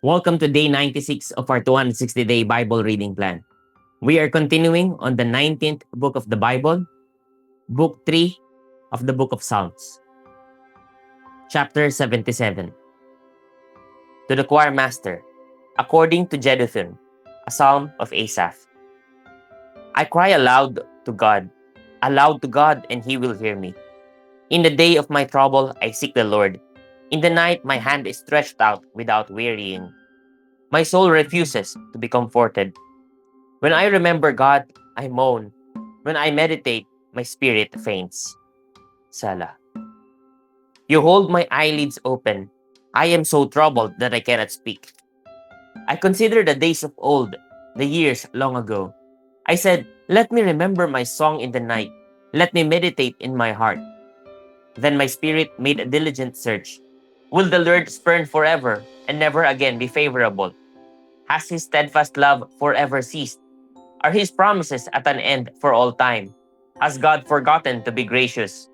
Welcome to day 96 of our 260-day Bible reading plan. We are continuing on the 19th book of the Bible, book 3 of the book of Psalms, chapter 77. To the choir master, according to Jeduthun, a psalm of Asaph. I cry aloud to God, and he will hear me. In the day of my trouble, I seek the Lord. In the night, my hand is stretched out without wearying. My soul refuses to be comforted. When I remember God, I moan. When I meditate, my spirit faints. Selah. You hold my eyelids open. I am so troubled that I cannot speak. I consider the days of old, the years long ago. I said, let me remember my song in the night. Let me meditate in my heart. Then my spirit made a diligent search. Will the Lord spurn forever and never again be favorable? Has his steadfast love forever ceased? Are his promises at an end for all time? Has God forgotten to be gracious?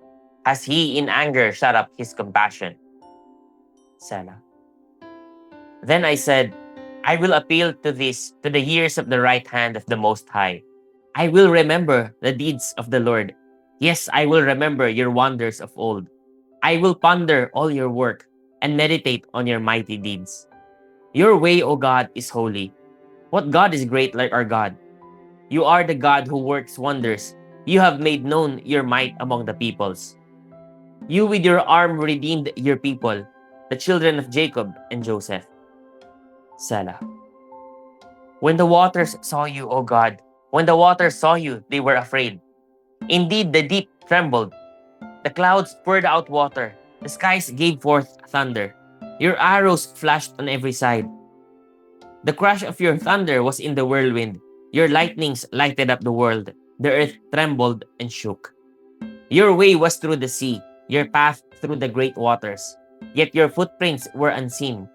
Has he in anger shut up his compassion? Selah. Then I said, I will appeal to the years of the right hand of the Most High. I will remember the deeds of the Lord. Yes, I will remember your wonders of old. I will ponder all your work and meditate on your mighty deeds. Your way, O God, is holy. What God is great like our God? You are the God who works wonders. You have made known your might among the peoples. You with your arm redeemed your people, the children of Jacob and Joseph. Selah. When the waters saw you, O God, when the waters saw you, they were afraid. Indeed, the deep trembled. The clouds poured out water. The skies gave forth thunder. Your arrows flashed on every side. The crash of your thunder was in the whirlwind. Your lightnings lighted up the world. The earth trembled and shook. Your way was through the sea, your path through the great waters. Yet your footprints were unseen.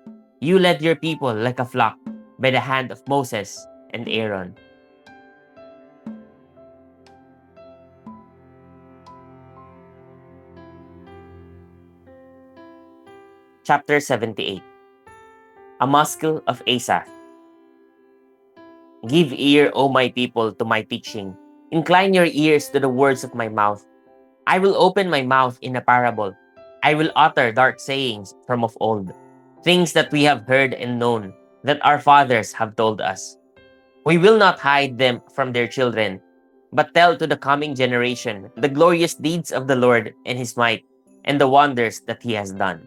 You led your people like a flock by the hand of Moses and Aaron. Chapter 78. A Maskil of Asaph. Give ear, O my people, to my teaching. Incline your ears to the words of my mouth. I will open my mouth in a parable. I will utter dark sayings from of old, things that we have heard and known, that our fathers have told us. We will not hide them from their children, but tell to the coming generation the glorious deeds of the Lord and his might, and the wonders that he has done.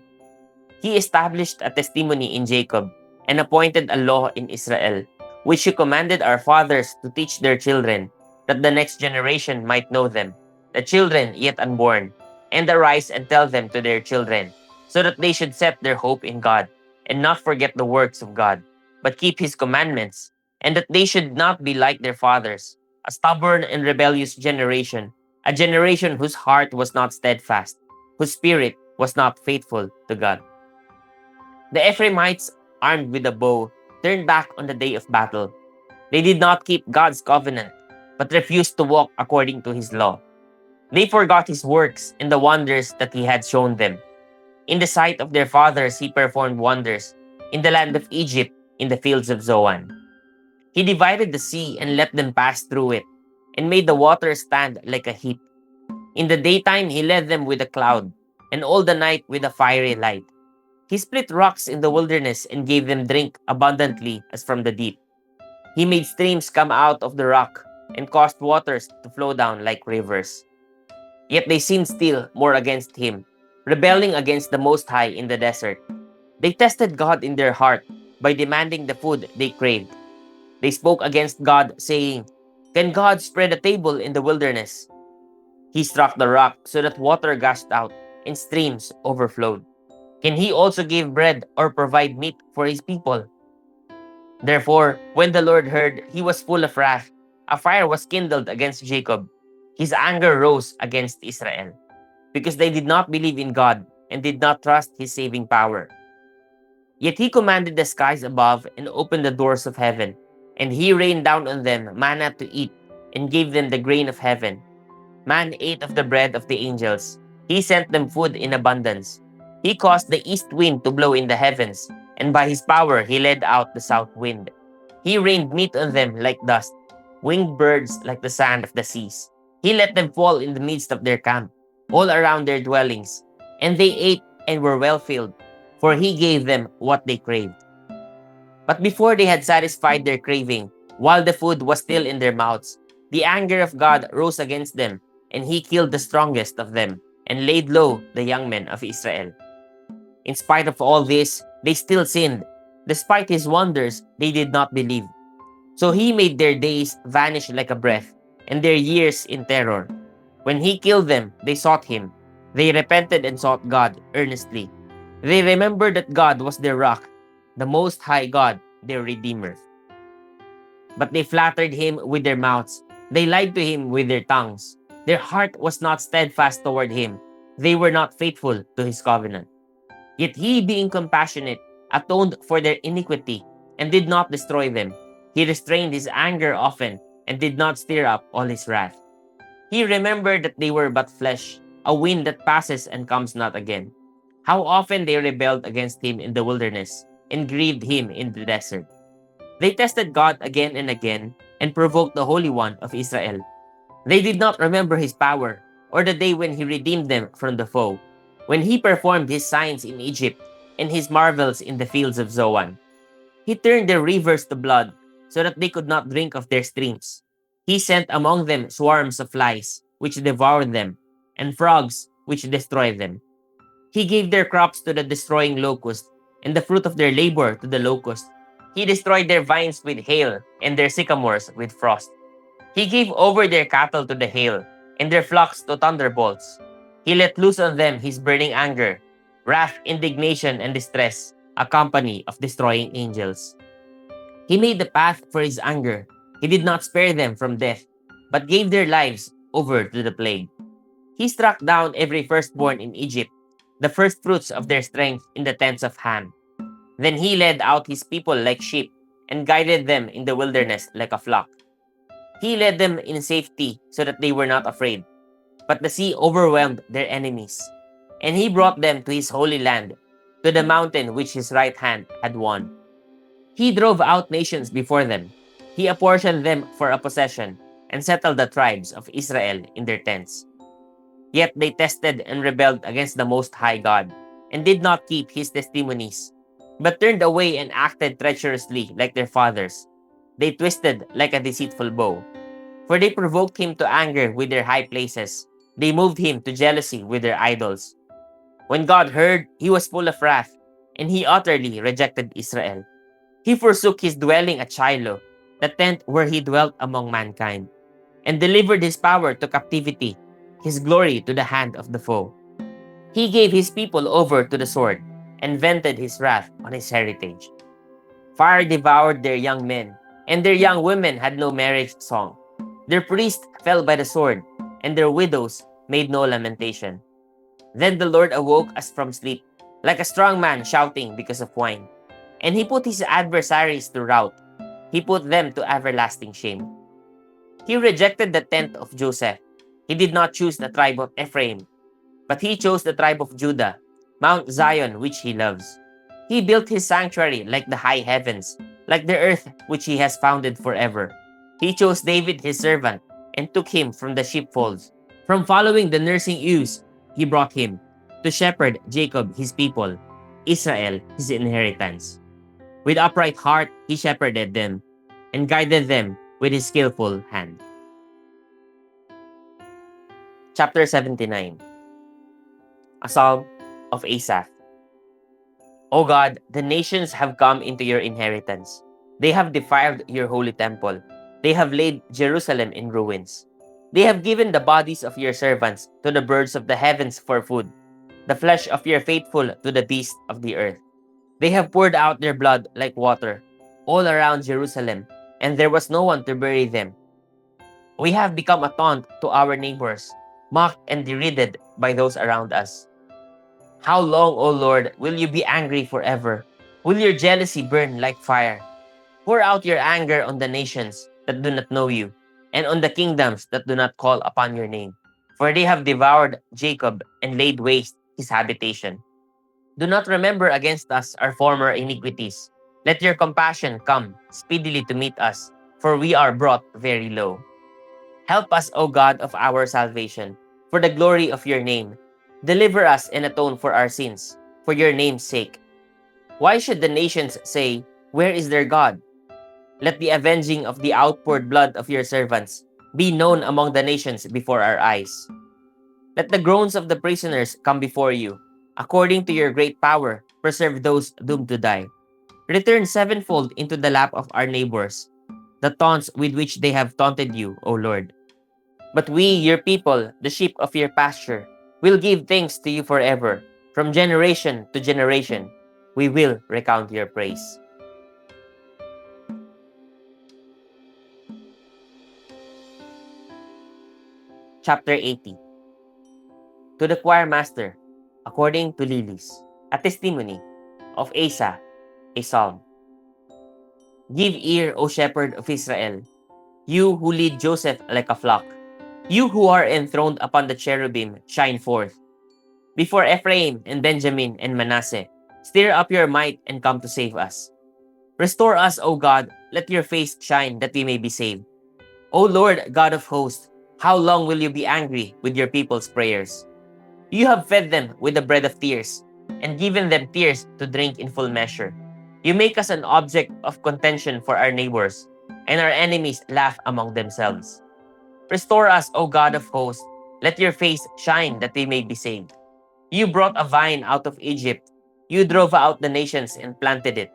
He established a testimony in Jacob, and appointed a law in Israel, which he commanded our fathers to teach their children, that the next generation might know them, the children yet unborn, and arise and tell them to their children, so that they should set their hope in God, and not forget the works of God, but keep his commandments, and that they should not be like their fathers, a stubborn and rebellious generation, a generation whose heart was not steadfast, whose spirit was not faithful to God. The Ephraimites, armed with a bow, turned back on the day of battle. They did not keep God's covenant, but refused to walk according to his law. They forgot his works and the wonders that he had shown them. In the sight of their fathers, he performed wonders in the land of Egypt, in the fields of Zoan. He divided the sea and let them pass through it, and made the waters stand like a heap. In the daytime, he led them with a cloud, and all the night with a fiery light. He split rocks in the wilderness and gave them drink abundantly as from the deep. He made streams come out of the rock and caused waters to flow down like rivers. Yet they sinned still more against him, rebelling against the Most High in the desert. They tested God in their heart by demanding the food they craved. They spoke against God, saying, can God spread a table in the wilderness? He struck the rock so that water gushed out and streams overflowed. Can he also give bread or provide meat for his people? Therefore, when the Lord heard, he was full of wrath. A fire was kindled against Jacob. His anger rose against Israel, because they did not believe in God and did not trust his saving power. Yet he commanded the skies above and opened the doors of heaven, and he rained down on them manna to eat and gave them the grain of heaven. Man ate of the bread of the angels. He sent them food in abundance. He caused the east wind to blow in the heavens, and by his power he led out the south wind. He rained meat on them like dust, winged birds like the sand of the seas. He let them fall in the midst of their camp, all around their dwellings, and they ate and were well filled, for he gave them what they craved. But before they had satisfied their craving, while the food was still in their mouths, the anger of God rose against them, and he killed the strongest of them, and laid low the young men of Israel. In spite of all this, they still sinned. Despite his wonders, they did not believe. So he made their days vanish like a breath, and their years in terror. When he killed them, they sought him. They repented and sought God earnestly. They remembered that God was their rock, the Most High God, their Redeemer. But they flattered him with their mouths. They lied to him with their tongues. Their heart was not steadfast toward him. They were not faithful to his covenant. Yet he, being compassionate, atoned for their iniquity and did not destroy them. He restrained his anger often and did not stir up all his wrath. He remembered that they were but flesh, a wind that passes and comes not again. How often they rebelled against him in the wilderness and grieved him in the desert. They tested God again and again and provoked the Holy One of Israel. They did not remember his power or the day when he redeemed them from the foe, when he performed his signs in Egypt and his marvels in the fields of Zoan. He turned their rivers to blood so that they could not drink of their streams. He sent among them swarms of flies, which devoured them, and frogs, which destroyed them. He gave their crops to the destroying locust, and the fruit of their labor to the locust. He destroyed their vines with hail, and their sycamores with frost. He gave over their cattle to the hail, and their flocks to thunderbolts. He let loose on them his burning anger, wrath, indignation, and distress, a company of destroying angels. He made the path for his anger. He did not spare them from death, but gave their lives over to the plague. He struck down every firstborn in Egypt, the firstfruits of their strength in the tents of Ham. Then he led out his people like sheep, and guided them in the wilderness like a flock. He led them in safety so that they were not afraid. But the sea overwhelmed their enemies. And he brought them to his holy land, to the mountain which his right hand had won. He drove out nations before them. He apportioned them for a possession, and settled the tribes of Israel in their tents. Yet they tested and rebelled against the Most High God, and did not keep his testimonies, but turned away and acted treacherously like their fathers. They twisted like a deceitful bow. For they provoked him to anger with their high places. They moved him to jealousy with their idols. When God heard, he was full of wrath, and he utterly rejected Israel. He forsook his dwelling at Shiloh, the tent where he dwelt among mankind, and delivered his power to captivity, his glory to the hand of the foe. He gave his people over to the sword, and vented his wrath on his heritage. Fire devoured their young men, and their young women had no marriage song. Their priests fell by the sword, and their widows made no lamentation. Then the Lord awoke us from sleep, like a strong man shouting because of wine. And he put his adversaries to rout. He put them to everlasting shame. He rejected the tent of Joseph. He did not choose the tribe of Ephraim, but he chose the tribe of Judah, Mount Zion which he loves. He built his sanctuary like the high heavens, like the earth which he has founded forever. He chose David his servant, and took him from the sheepfolds. From following the nursing ewes, he brought him to shepherd Jacob his people, Israel his inheritance. With upright heart he shepherded them, and guided them with his skillful hand. Chapter 79. A Psalm of Asaph. O God, the nations have come into your inheritance. They have defiled your holy temple. They have laid Jerusalem in ruins. They have given the bodies of your servants to the birds of the heavens for food, the flesh of your faithful to the beasts of the earth. They have poured out their blood like water all around Jerusalem, and there was no one to bury them. We have become a taunt to our neighbors, mocked and derided by those around us. How long, O Lord, will you be angry forever? Will your jealousy burn like fire? Pour out your anger on the nations that do not know you, and on the kingdoms that do not call upon your name. For they have devoured Jacob and laid waste his habitation. Do not remember against us our former iniquities. Let your compassion come speedily to meet us, for we are brought very low. Help us, O God of our salvation, for the glory of your name. Deliver us and atone for our sins, for your name's sake. Why should the nations say, where is their God? Let the avenging of the outpoured blood of your servants be known among the nations before our eyes. Let the groans of the prisoners come before you. According to your great power, preserve those doomed to die. Return sevenfold into the lap of our neighbors, the taunts with which they have taunted you, O Lord. But we, your people, the sheep of your pasture, will give thanks to you forever. From generation to generation, we will recount your praise. Chapter 80. To the choir master, according to Lilies, a testimony of Asa, a psalm. Give ear, O shepherd of Israel, you who lead Joseph like a flock. You who are enthroned upon the cherubim, shine forth. Before Ephraim and Benjamin and Manasseh, stir up your might and come to save us. Restore us, O God, let your face shine that we may be saved. O Lord, God of hosts, how long will you be angry with your people's prayers? You have fed them with the bread of tears, and given them tears to drink in full measure. You make us an object of contention for our neighbors, and our enemies laugh among themselves. Restore us, O God of hosts, let your face shine that we may be saved. You brought a vine out of Egypt. You drove out the nations and planted it.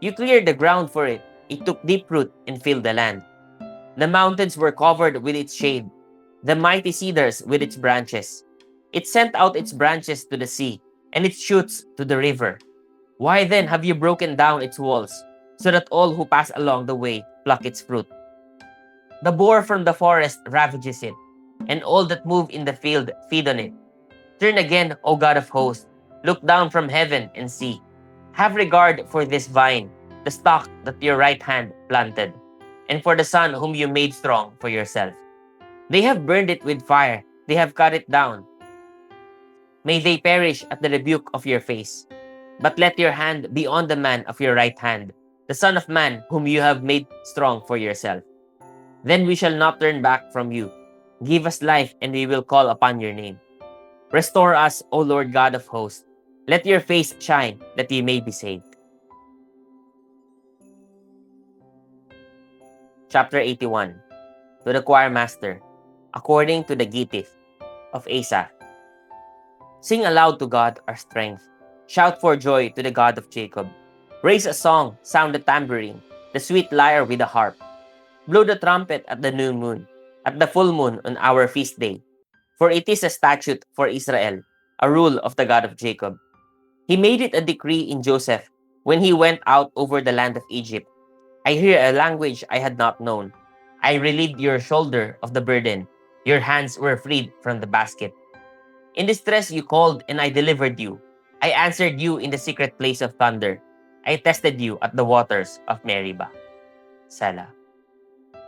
You cleared the ground for it. It took deep root and filled the land. The mountains were covered with its shade, the mighty cedars with its branches. It sent out its branches to the sea, and its shoots to the river. Why then have you broken down its walls, so that all who pass along the way pluck its fruit? The boar from the forest ravages it, and all that move in the field feed on it. Turn again, O God of hosts, look down from heaven and see. Have regard for this vine, the stock that your right hand planted, and for the son whom you made strong for yourself. They have burned it with fire, they have cut it down. May they perish at the rebuke of your face. But let your hand be on the man of your right hand, the Son of Man whom you have made strong for yourself. Then we shall not turn back from you. Give us life, and we will call upon your name. Restore us, O Lord God of hosts. Let your face shine, that we may be saved. Chapter 81. To the choir master, according to the Gittith of Asaph. Sing aloud to God our strength. Shout for joy to the God of Jacob. Raise a song, sound the tambourine, the sweet lyre with the harp. Blow the trumpet at the new moon, at the full moon on our feast day. For it is a statute for Israel, a rule of the God of Jacob. He made it a decree in Joseph when he went out over the land of Egypt. I hear a language I had not known. I relieved your shoulder of the burden. Your hands were freed from the basket. In distress you called, and I delivered you. I answered you in the secret place of thunder. I tested you at the waters of Meribah. Selah.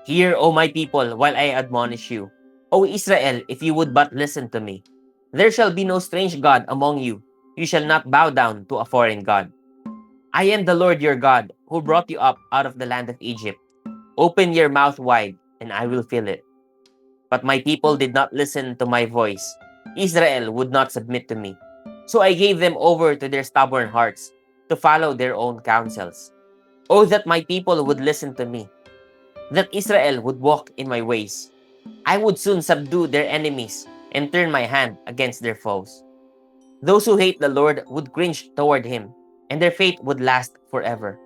Hear, O my people, while I admonish you. O Israel, if you would but listen to me. There shall be no strange God among you. You shall not bow down to a foreign God. I am the Lord your God, who brought you up out of the land of Egypt. Open your mouth wide, and I will fill it. But my people did not listen to my voice. Israel would not submit to me. So I gave them over to their stubborn hearts, to follow their own counsels. Oh, that my people would listen to me, that Israel would walk in my ways. I would soon subdue their enemies and turn my hand against their foes. Those who hate the Lord would cringe toward him, and their fate would last forever.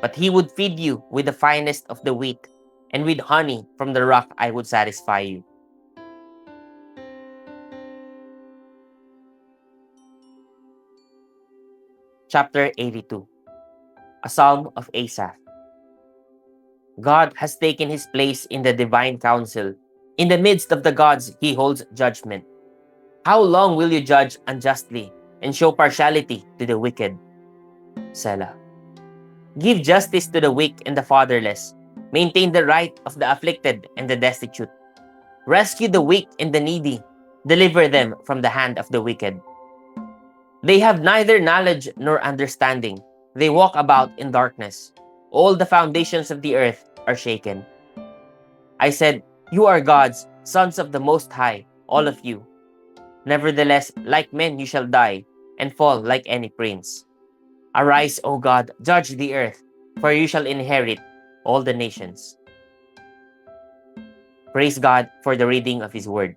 But he would feed you with the finest of the wheat, and with honey from the rock I would satisfy you. Chapter 82. A Psalm of Asaph. God has taken his place in the divine council. In the midst of the gods, he holds judgment. How long will you judge unjustly and show partiality to the wicked? Selah. Give justice to the weak and the fatherless. Maintain the right of the afflicted and the destitute. Rescue the weak and the needy. Deliver them from the hand of the wicked. They have neither knowledge nor understanding. They walk about in darkness. All the foundations of the earth are shaken. I said, "You are gods, sons of the Most High, all of you. Nevertheless, like men you shall die, and fall like any prince. Arise, O God, judge the earth, for you shall inherit all the nations." Praise God for the reading of His Word.